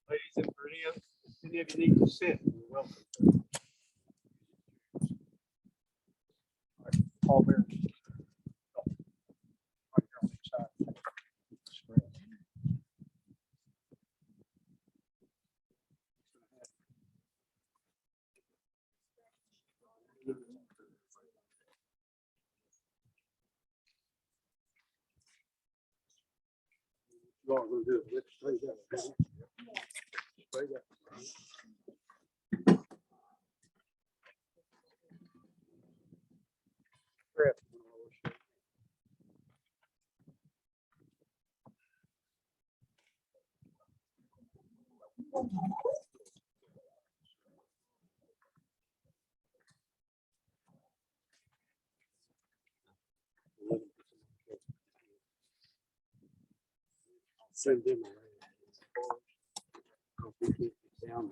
Ladies and gentlemen, any of you need to sit, you're welcome. Paul Bear. You all gonna do it. Let's play that. Play that. Crap. Send them down.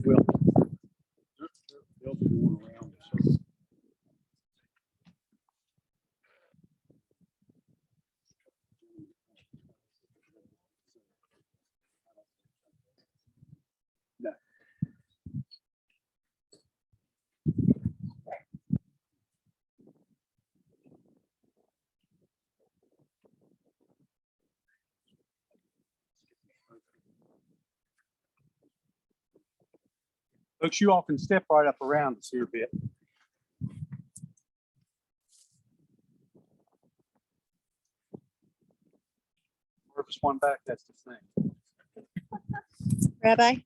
Well, they'll be going around. So. No. Folks, you all can step right up around us here a bit. Furthest one back, that's the thing. Rabbi?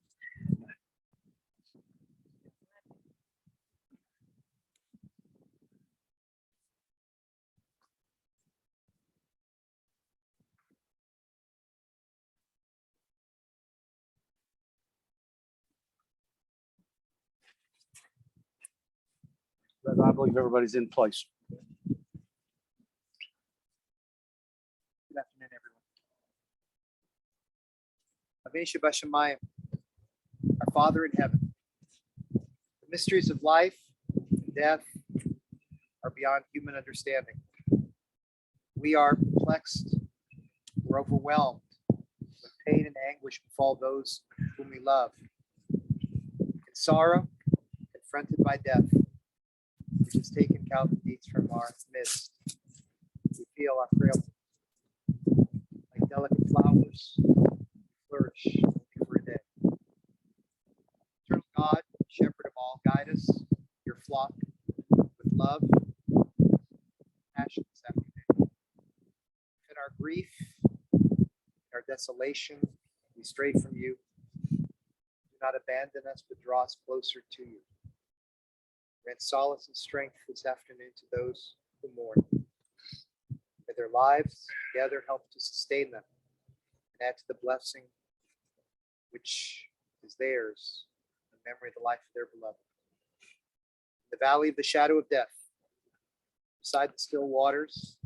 I believe everybody's in place. Good afternoon, everyone. Avinu B'Shamayim, our Father in heaven, the mysteries of life and death are beyond human understanding. We are perplexed, we're overwhelmed when pain and anguish befall those whom we love. In sorrow, confronted by death, which has taken count of deeds from our midst, we feel our frailty. Like delicate flowers, we flourish for a day. Eternal God, shepherd of all, guide us, your flock, with love, passion this afternoon. In our grief, in our desolation, we stray from you. Do not abandon us, but draw us closer to you. Grant solace and strength this afternoon to those who mourn. May their lives together help to sustain them and add to the blessing which is theirs in memory of the life of their beloved. In the valley of the shadow of death, beside the still waters,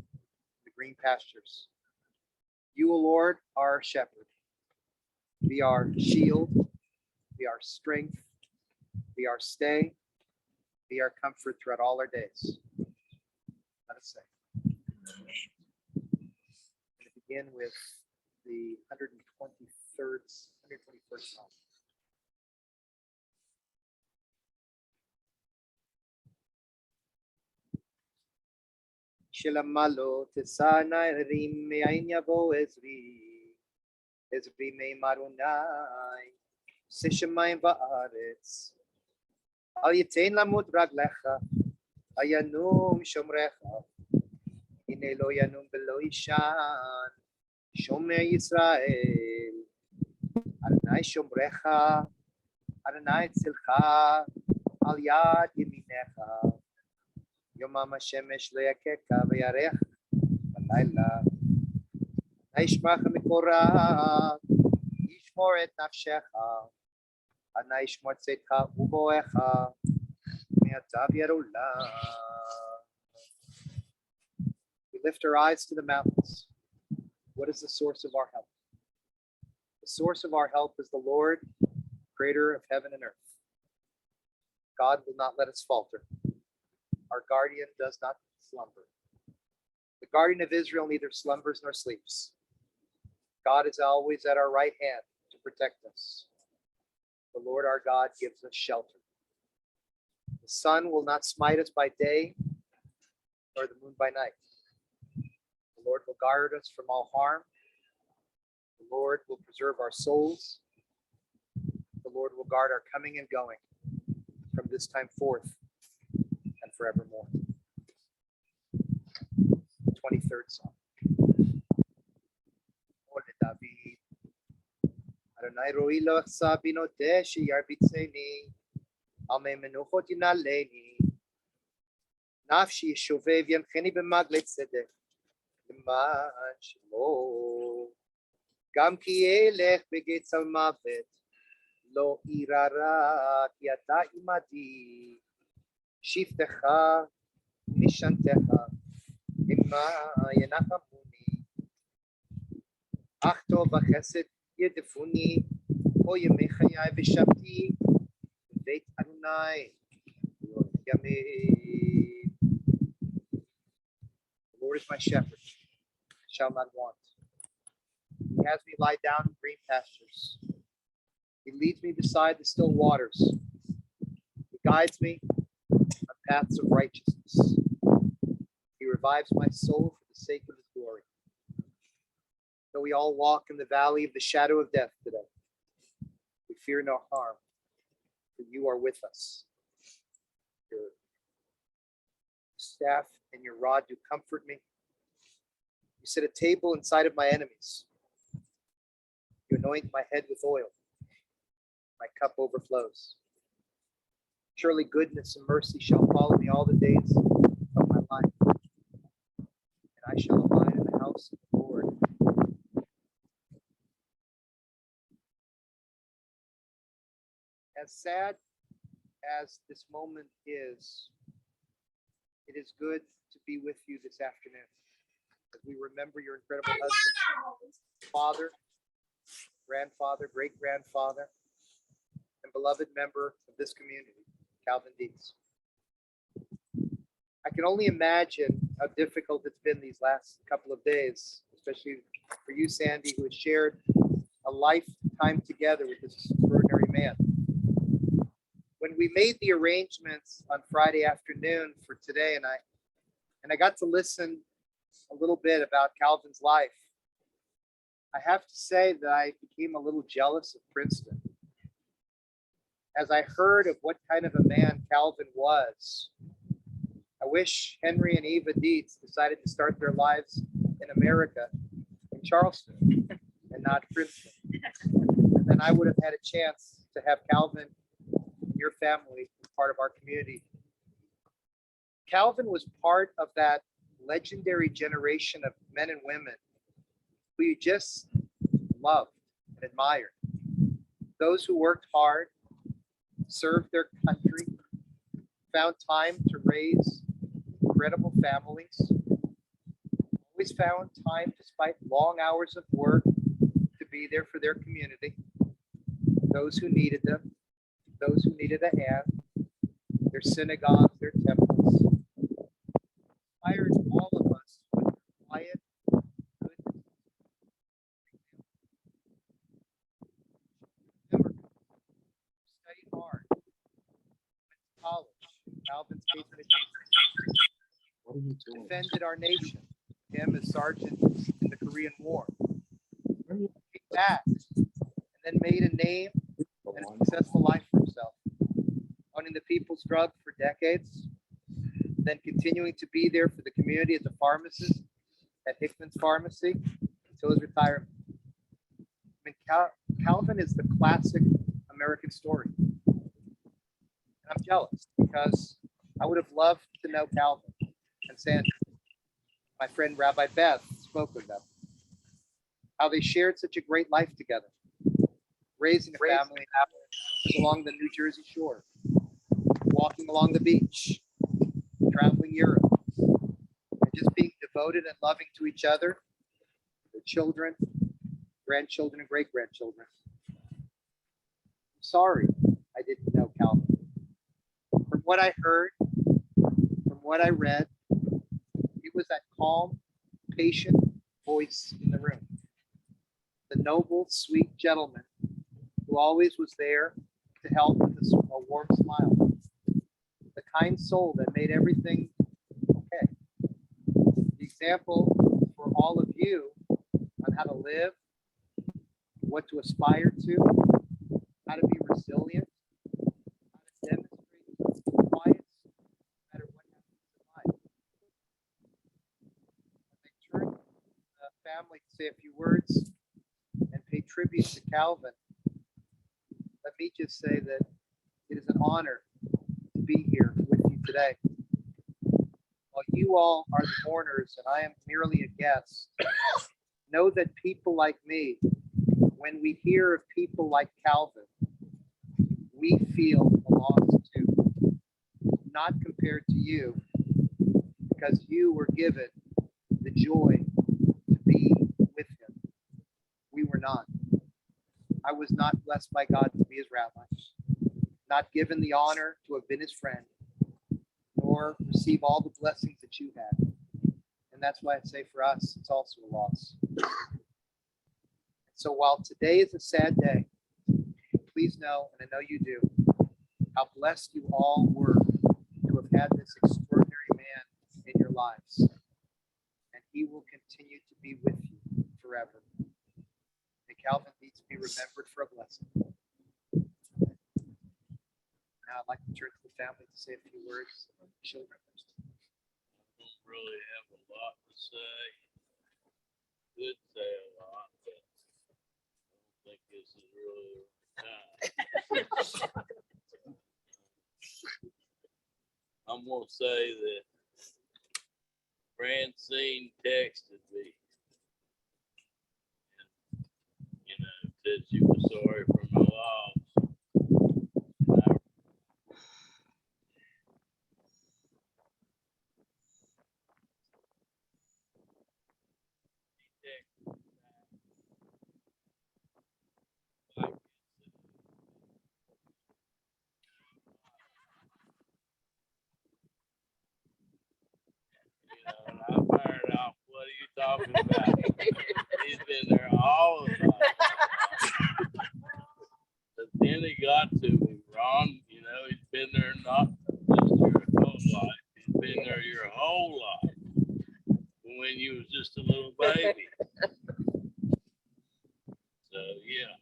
the green pastures, you, O Lord, are our shepherd. Be our shield, be our strength, be our stay, be our comfort throughout all our days. Let us say. I'm going to begin with the 121st Psalm. Shilamalo tesana rim me'ainya bo ezri me marunai sishamayim ba'aretz al yitain lamut raglecha ayanum shomrecha hine lo yanum belo ishan shomer Yisrael Adonai shomrecha Adonai tzilcha al yad yeminecha Yomam Hashemesh lo yakeka v'yarech b'layla Naishmach mikorah yishmor et nafshecha אנא ישמור צאתך ובואך מעתה ועד עולם. We lift our eyes to the mountains. What is the source of our help? The source of our help is the Lord, creator of heaven and earth. God will not let us falter. Our guardian does not slumber. The guardian of Israel neither slumbers nor sleeps. God is always at our right hand to protect us. The Lord our God gives us shelter. The sun will not smite us by day, nor the moon by night. The Lord will guard us from all harm. The Lord will preserve our souls. The Lord will guard our coming and going from this time forth and forevermore. 23rd Psalm. David. Adonai roi lo achsa binoteshi yarbitzeni. Alme menuchot yinaleni. Nafshi yishovev yamcheni b'maglet tzedek. L'man shemo. Gam ki elech begetz al mavet. Lo irara ki ata imadi. Shiftecha mishantecha. Imma yenachamuni. Achto v'chesed yedefuni. O yemei chayai v'shavti. Beit Adonai. Yamim. The Lord is my shepherd. I shall not want. He has me lie down in green pastures. He leads me beside the still waters. He guides me on paths of righteousness. He revives my soul for the sake of his glory. Though we all walk in the valley of the shadow of death today, we fear no harm, for you are with us. Your staff and your rod do comfort me. You set a table inside of my enemies. You anoint my head with oil. My cup overflows. Surely goodness and mercy shall follow me all the days of my life, and I shall abide in the house of the Lord. As sad as this moment is, it is good to be with you this afternoon as we remember your incredible husband, father, grandfather, great-grandfather, and beloved member of this community, Calvin Deitz. I can only imagine how difficult it's been these last couple of days, especially for you, Sandy, who has shared a lifetime together with this extraordinary man. When we made the arrangements on Friday afternoon for today, and I got to listen a little bit about Calvin's life, I have to say that I became a little jealous of Princeton. As I heard of what kind of a man Calvin was, I wish Henry and Eva Deitz decided to start their lives in America, in Charleston, and not Princeton. And then I would have had a chance to have Calvin and your family as part of our community. Calvin was part of that legendary generation of men and women who you just loved and admired. Those who worked hard, served their country, found time to raise incredible families, always found time, despite long hours of work, to be there for their community, those who needed them, those who needed a hand, their synagogues, their temples. Inspired all of us with quiet, good, studied hard, went to college, Calvin's State defended our nation, him as sergeant in the Korean War. Came back and then made a name and a successful life for himself, owning the People's Drug for decades, then continuing to be there for the community as a pharmacist at Hickman's Pharmacy until his retirement. I mean, Calvin is the classic American story. And I'm jealous because I would have loved to know Calvin and Sandy. My friend Rabbi Beth spoke with them, how they shared such a great life together, raising a family along the New Jersey shore, walking along the beach, traveling Europe, and just being devoted and loving to each other, their children, grandchildren, and great-grandchildren. I'm sorry I didn't know Calvin. From what I heard, from what I read, it was that calm, patient voice in the room. The noble, sweet gentleman who always was there to help with a warm smile. The kind soul that made everything okay. The example for all of you on how to live, what to aspire to, how to be resilient, how to demonstrate quiet no matter what happens in life. As I turn to the family to say a few words and pay tribute to Calvin, let me just say that it is an honor to be here with you today. While you all are the mourners and I am merely a guest, know that people like me, when we hear of people like Calvin, we feel the loss too. Not compared to you, because you were given the joy to be with him. We were not. I was not blessed by God to be his rabbi, not given the honor to have been his friend, nor receive all the blessings that you had. And that's why I say for us, it's also a loss. So while today is a sad day, please know, and I know you do, how blessed you all were to have had this extraordinary man in your lives. And he will continue to be with you forever. May Calvin Deitz be remembered for a blessing. Now I'd like to turn to the family to say a few words. Children. I don't really have a lot to say. Could say a lot, but I don't think this is really the right time. I'm gonna say that Francine texted me, and, said she was sorry for my loss. And I and I fired off, what are you talking about? He's been there all the time. But then he got to me, Ron, he's been there not just your whole life, he's been there your whole life when you was just a little baby. So yeah,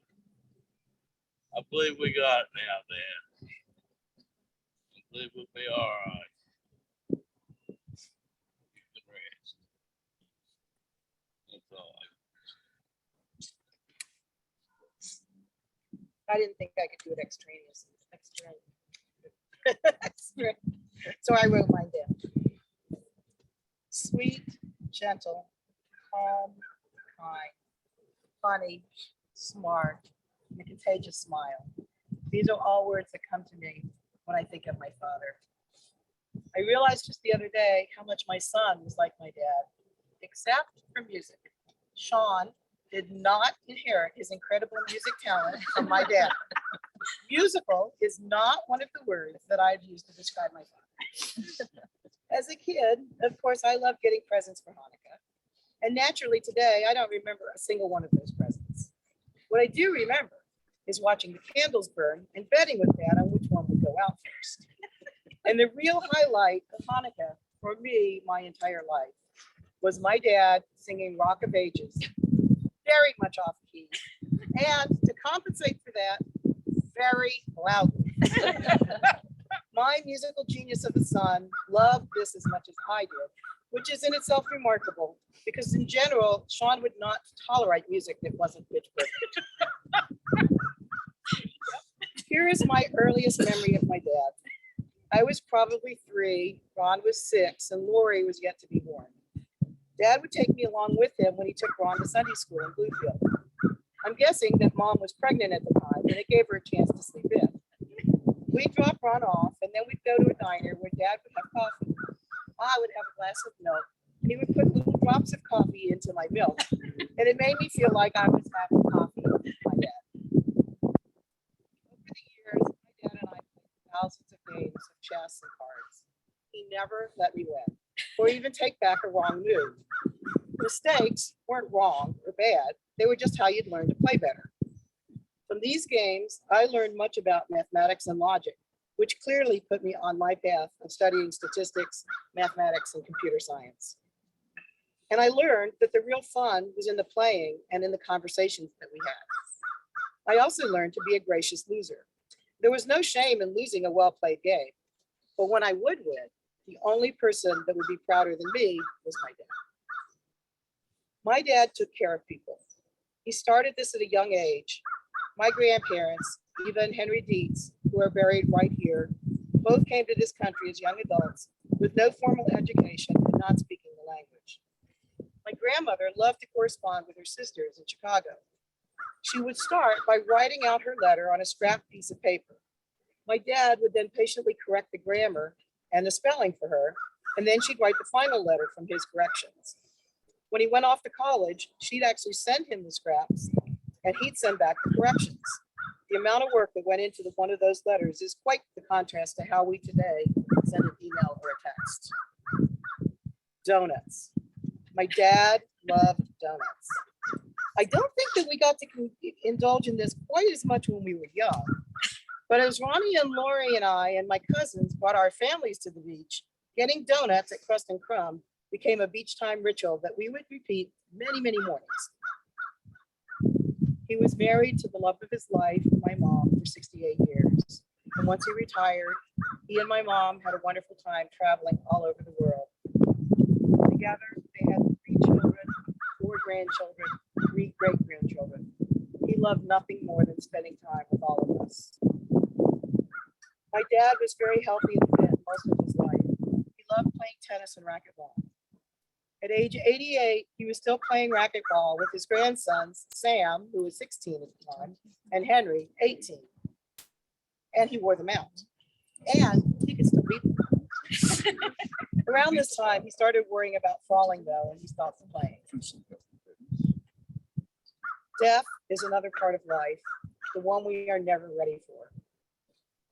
I believe we got it now, Dad. I believe we'll be all right. I didn't think I could do it extraneous. So I wrote mine down. Sweet, gentle, calm, kind, funny, smart, and a contagious smile. These are all words that come to me when I think of my father. I realized just the other day how much my son was like my dad, except for music. Sean did not inherit his incredible music talent from my dad. Musical is not one of the words that I've used to describe my father. As a kid, of course, I loved getting presents for Hanukkah. And naturally today, I don't remember a single one of those presents. What I do remember is watching the candles burn and betting with Dad on which one would go out first. And the real highlight of Hanukkah for me, my entire life, was my dad singing Rock of Ages, very much off key, and to compensate for that, very loudly. My musical genius of a son loved this as much as I did, which is in itself remarkable, because in general, Sean would not tolerate music that wasn't pitch perfect. Here is my earliest memory of my dad. I was probably 3, Ron was 6, and Lori was yet to be born. Dad would take me along with him when he took Ron to Sunday school in Bluefield. I'm guessing that Mom was pregnant at the time and it gave her a chance to sleep in. We'd drop Ron off, and then we'd go to a diner where Dad would have coffee. I would have a glass of milk, and he would put little drops of coffee into my milk, and it made me feel like I was having coffee with my dad. Over the years, my dad and I played thousands of games of chess and cards. He never let me win, or even take back a wrong move. Mistakes weren't wrong or bad, they were just how you'd learn to play better. From these games, I learned much about mathematics and logic, which clearly put me on my path of studying statistics, mathematics, and computer science. And I learned that the real fun was in the playing and in the conversations that we had. I also learned to be a gracious loser. There was no shame in losing a well-played game, but when I would win, the only person that would be prouder than me was my dad. My dad took care of people. He started this at a young age. My grandparents, Eva and Henry Deitz, who are buried right here, both came to this country as young adults with no formal education and not speaking the language. My grandmother loved to correspond with her sisters in Chicago. She would start by writing out her letter on a scrap piece of paper. My dad would then patiently correct the grammar and the spelling for her, and then she'd write the final letter from his corrections. When he went off to college, she'd actually send him the scraps and he'd send back the corrections. The amount of work that went into one of those letters is quite the contrast to how we today send an email or a text. Donuts. My dad loved donuts. I don't think that we got to indulge in this quite as much when we were young, but as Ronnie and Lori and I and my cousins brought our families to the beach, getting donuts at Crust and Crumb became a beach time ritual that we would repeat many, many mornings. He was married to the love of his life, my mom, for 68 years. And once he retired, he and my mom had a wonderful time traveling all over the world. Together, they had 3 children, 4 grandchildren, 3 great-grandchildren. He loved nothing more than spending time with all of us. My dad was very healthy and fit most of his life. He loved playing tennis and racquetball. At age 88, he was still playing racquetball with his grandsons, Sam, who was 16 at the time, and Henry, 18. And he wore them out. And he could still beat them. Around this time, he started worrying about falling, though, and he stopped playing. Death is another part of life, the one we are never ready for.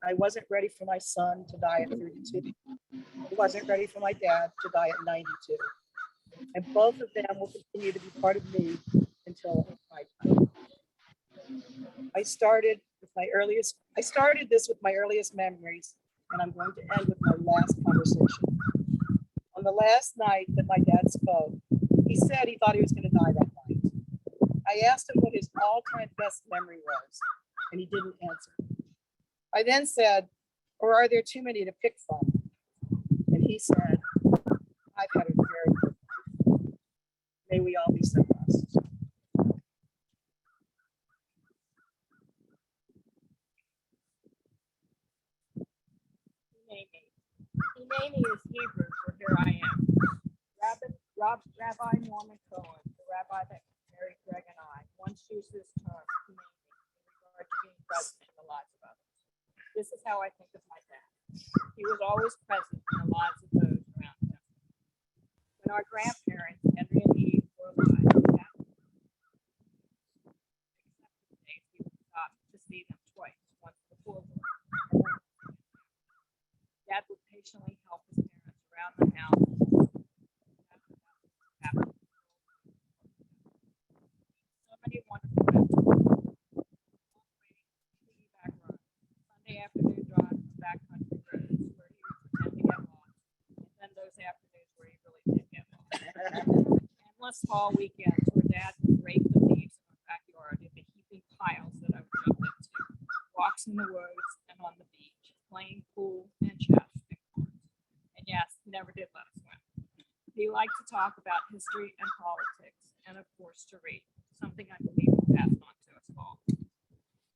I wasn't ready for my son to die at 32. I wasn't ready for my dad to die at 92. And both of them will continue to be part of me until my time. I started this with my earliest memories, and I'm going to end with my last conversation. On the last night that my dad spoke, he said he thought he was going to die that night. I asked him what his all-time best memory was, and he didn't answer. I then said, or are there too many to pick from? And he said, I've had a very good life. May we all be so blessed. Hineni is Hebrew for here I am. Rabbi Norman Cohen, the rabbi that married Greg and I, once used this term, Hineni, in regard to being present in the lives of others. This is how I think of my dad. He was always present in the lives of those around him. When our grandparents, Henry and Eve, were alive, we would stop to see them twice, once before war. Dad would patiently help his parents around the house. So many wonderful memories. Back run, Sunday afternoon drive to backcountry roads where he would pretend to get lost, and then those afternoons where he really did get lost. Endless fall weekends where Dad would rake the leaves in our backyard into heaping piles that I would jump into. Walks in the woods and on the beach, playing pool and chess. And yes, he never did let us win. He liked to talk about history and politics, and of course to read, something I believe he passed on to us all.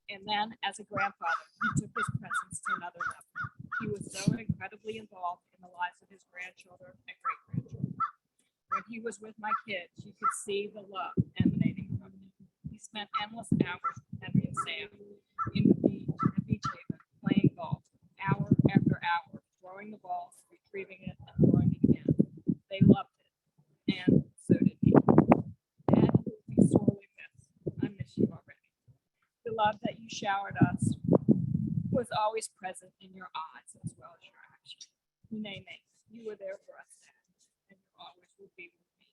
And then, as a grandfather, he took his presence to another level. He was so incredibly involved in the lives of his grandchildren and great-grandchildren. When he was with my kids, you could see the love emanating from him. He spent endless hours with Henry and Sam, love that you showered us was always present in your eyes as well as your actions. Name, you were there for us then, and you always will be with me.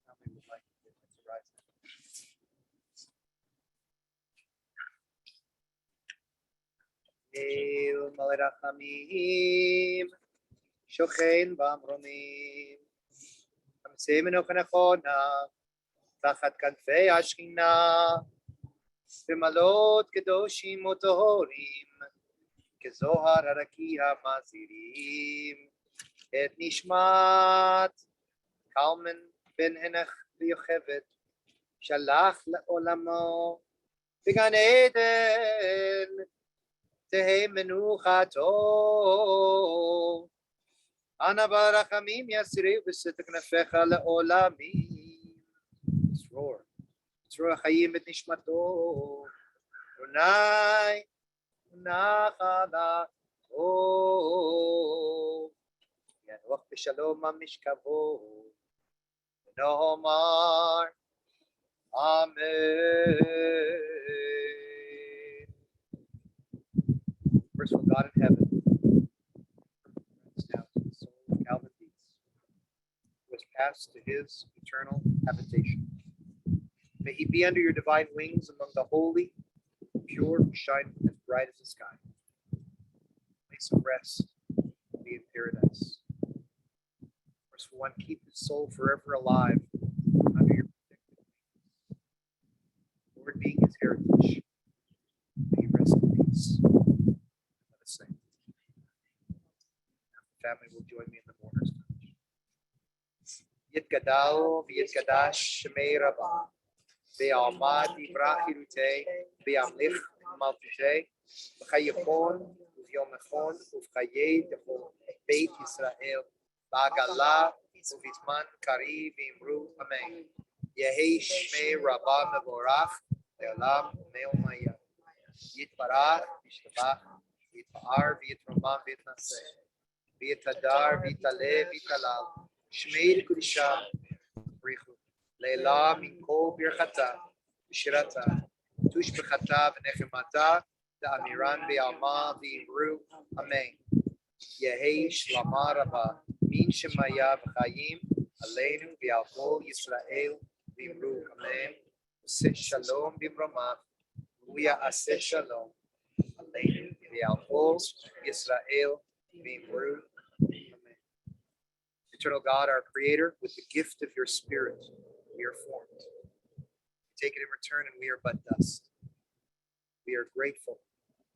Family would like to rise now. El Malirachamim, Shochein Bamronim, Amsemen Ochanachona, Tachat Kanfei Ashkina, Bimalot Kedoshim Otohorim, Kezohar Arakia Mazirim, Et Nishmat, Kalman Ben Henach Yochevet, Shalach Olamo, Began Eden. Tehei menuchato. Ana barachamim yasirei v'setek nefecha le'olamim. Let's roar. Let's roar chayim et nishmato. Unai, unachada. Oh. Yanuach b'shalom amishkavo. Nomar. Amen. Merciful God in heaven, now to the soul of Calvin Deitz, who has passed to his eternal habitation. May he be under your divine wings among the holy, pure, shining, and bright as the sky. Place of rest, be in paradise. Merciful one, keep his soul forever alive under your protective wings. Lord, being his heritage, may he rest in peace. Sing. The family will join me in the mourners. Yitgadal, Yitgadash, Shemei Rabbah, Be'almad, Ibrahirute, Be'amlich, Maltute, B'chayechon, Uv'yomechon, Uv'chayei, Dechon, Beit Yisrael, Ba'agalah, Uv'izman, Kari, V'imru, Amen. Yehei Shmei Rabbah Mevorach, Le'olam, Me'omaya. Yitbarach, Yishtabach, Vit'ar, Vitroma, Vitnase, Vitadar, Vitale, Vitalal, Shmeir Kudisha, Richu, Leila, Minko, Birchata, Shirata, Tushbechata, Venechemata, the Amiran, Be'alma, V'imru, Amen. Yehei Shlama Rabba, Min Shemaya, V'chayim, Aleinu, V'alchol Yisrael, V'imru, Amen. Aseh Shalom, B'imroma, Uya Aseh Shalom. Aleinu, V'alchol Yisrael, V'imru, Amen. Eternal God, our Creator, with the gift of your Spirit, we are formed. We take it in return, and we are but dust. We are grateful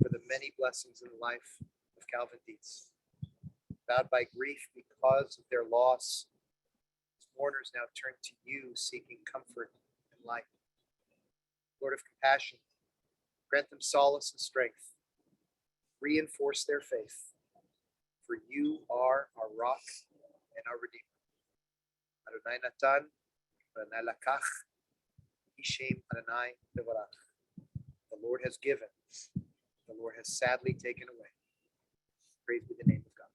for the many blessings in the life of Calvin Deitz. Bowed by grief because of their loss, his mourners now turn to you, seeking comfort and light. Lord of compassion, grant them solace and strength. Reinforce their faith, for you are our rock and our Redeemer. Adonai Natan, Adonai Lakach, Ishem Adonai Devarach. The Lord has given, the Lord has sadly taken away. Praise be the name of God.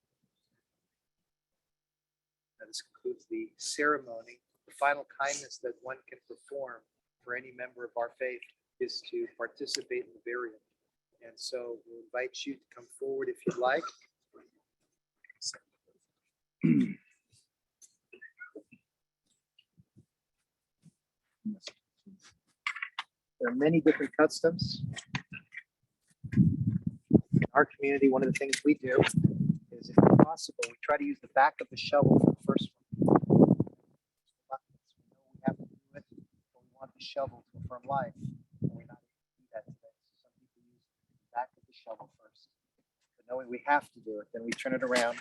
Now this concludes the ceremony. The final kindness that one can perform for any member of our faith is to participate in the burial. And so we'll invite you to come forward if you'd like. There are many different customs. In our community, one of the things we do is, if possible, we try to use the back of the shovel for the first one. We know we have to do it, but we want the shovel to affirm life. And we're not able to do that today. So some people use the back of the shovel first. But knowing we have to do it, then we turn it around.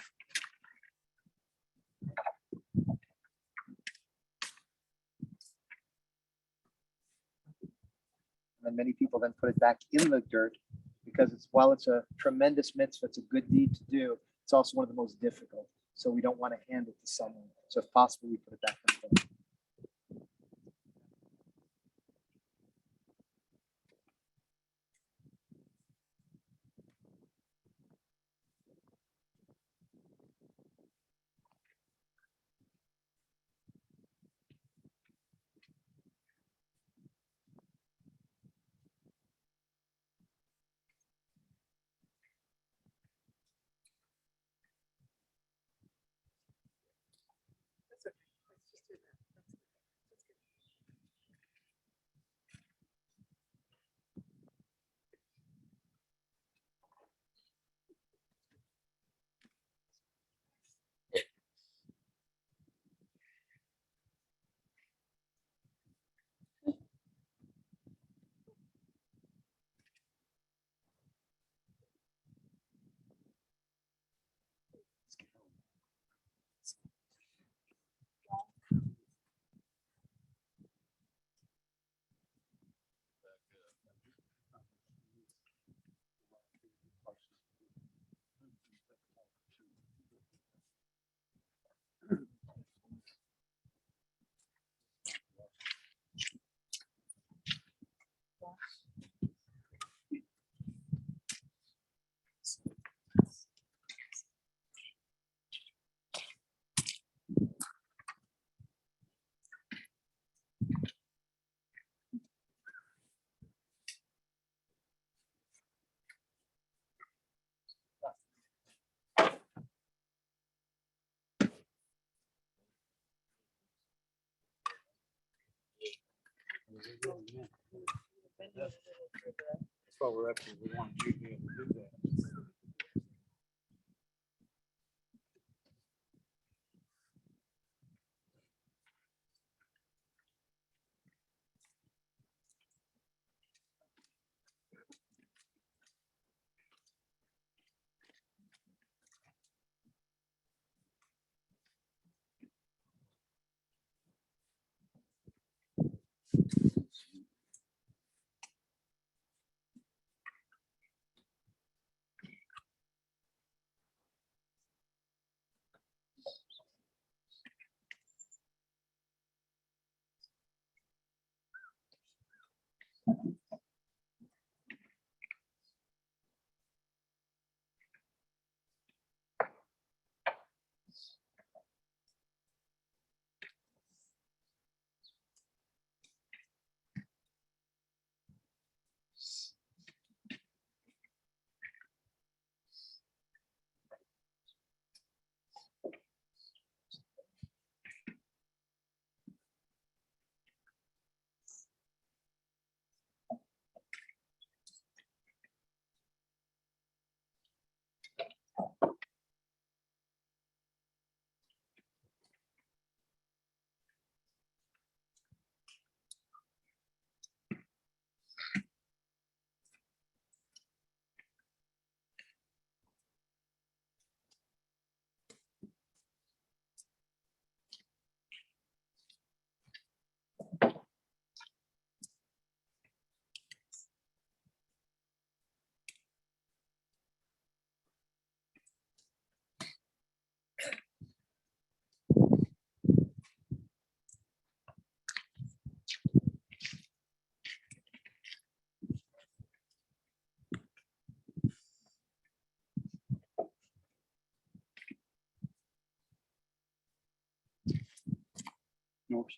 And many people then put it back in the dirt, because while it's a tremendous mitzvah, it's a good deed to do, it's also one of the most difficult. So we don't want to hand it to someone. So if possible, we put it back in the dirt. Been doing a little for the- That's what we're up to. We want you to be able to do that. North.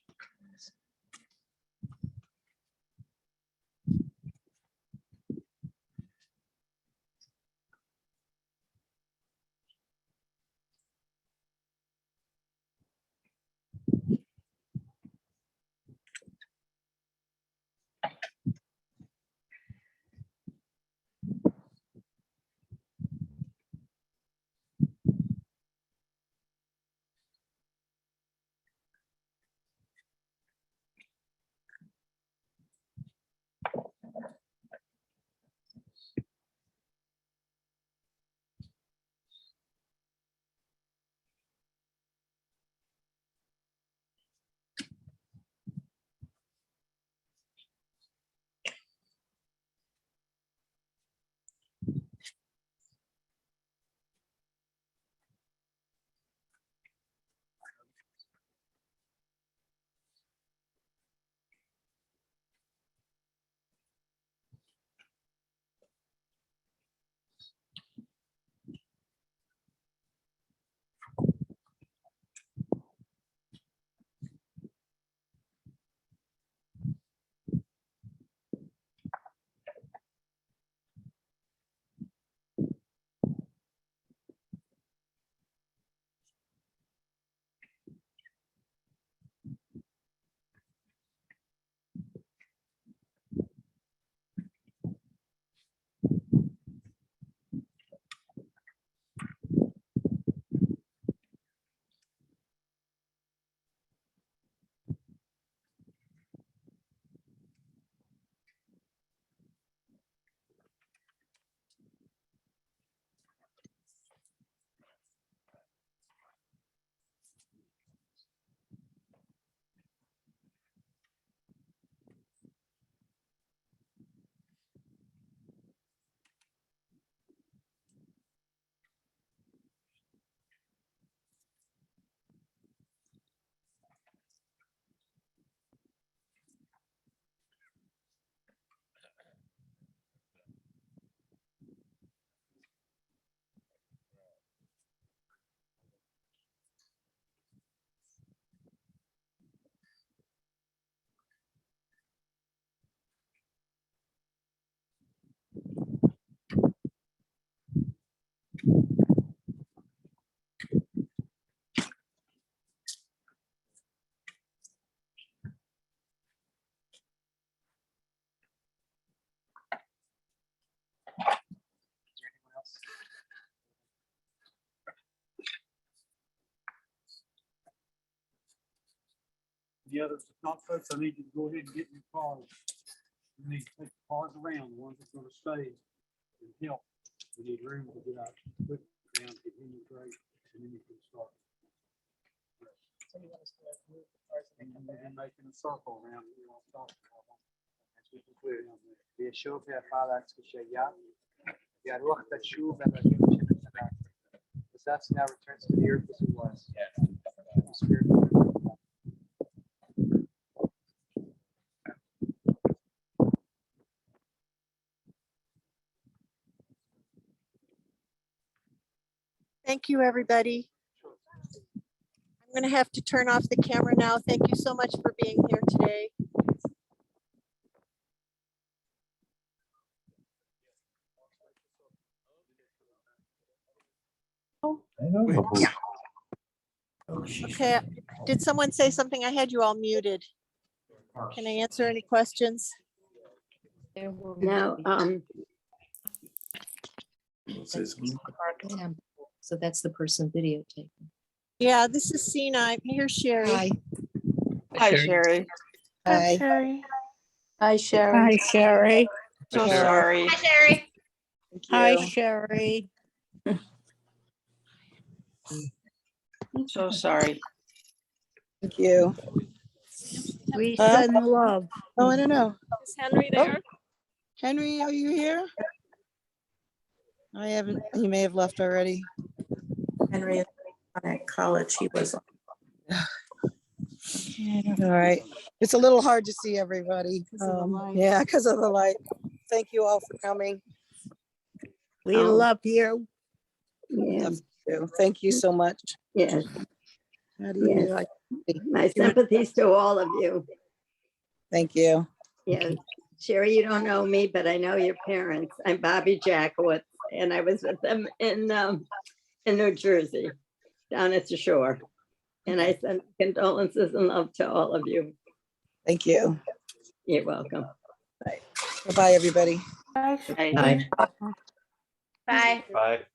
The others, if not folks, I need you to go ahead and get in your cars. You need to take the cars around, the ones that's gonna stay and help. We need room to get out, put down, get in your crate, and then you can start. So you want us to like move the cars and then come back? And making a circle around. You know, stop. וישוב ויפעל כשהיה, והרוח תשוב והאלוהים שנתנה. The dust now returns to the earth as it was. The Spirit Thank you, everybody. I'm going to have to turn off the camera now. Thank you so much for being here today. Okay, did someone say something? I had you all muted. Can I answer any questions? Now, so that's the person videotaping. Yeah, this is Sina. Here's Sherry. Hi. Hi, Sherry. Hi. Sherry. Hi, Sharon. Hi, Sherry. So Sherry. sorry. Hi, Sherry. Hi, Sherry. So sorry. Thank you. We Huh? send love. Oh, I don't know. Is Henry there? Henry, are you here? I haven't, he may have left already. Henry at college, he was. All right. It's a little hard to see everybody. Yeah, because of the light. Thank you all for coming. We Oh. love you. Yeah, Thank you so much. yes. How do you Yes. like? My sympathies to all of you. Thank you. Yes. Sherry, you don't know me, but I know your parents. I'm Bobby Jackowitz, and I was with them in New Jersey, down at the shore. And I send condolences and love to all of you. Thank you. You're welcome. Bye-bye, everybody. Bye. Bye. Bye. Bye.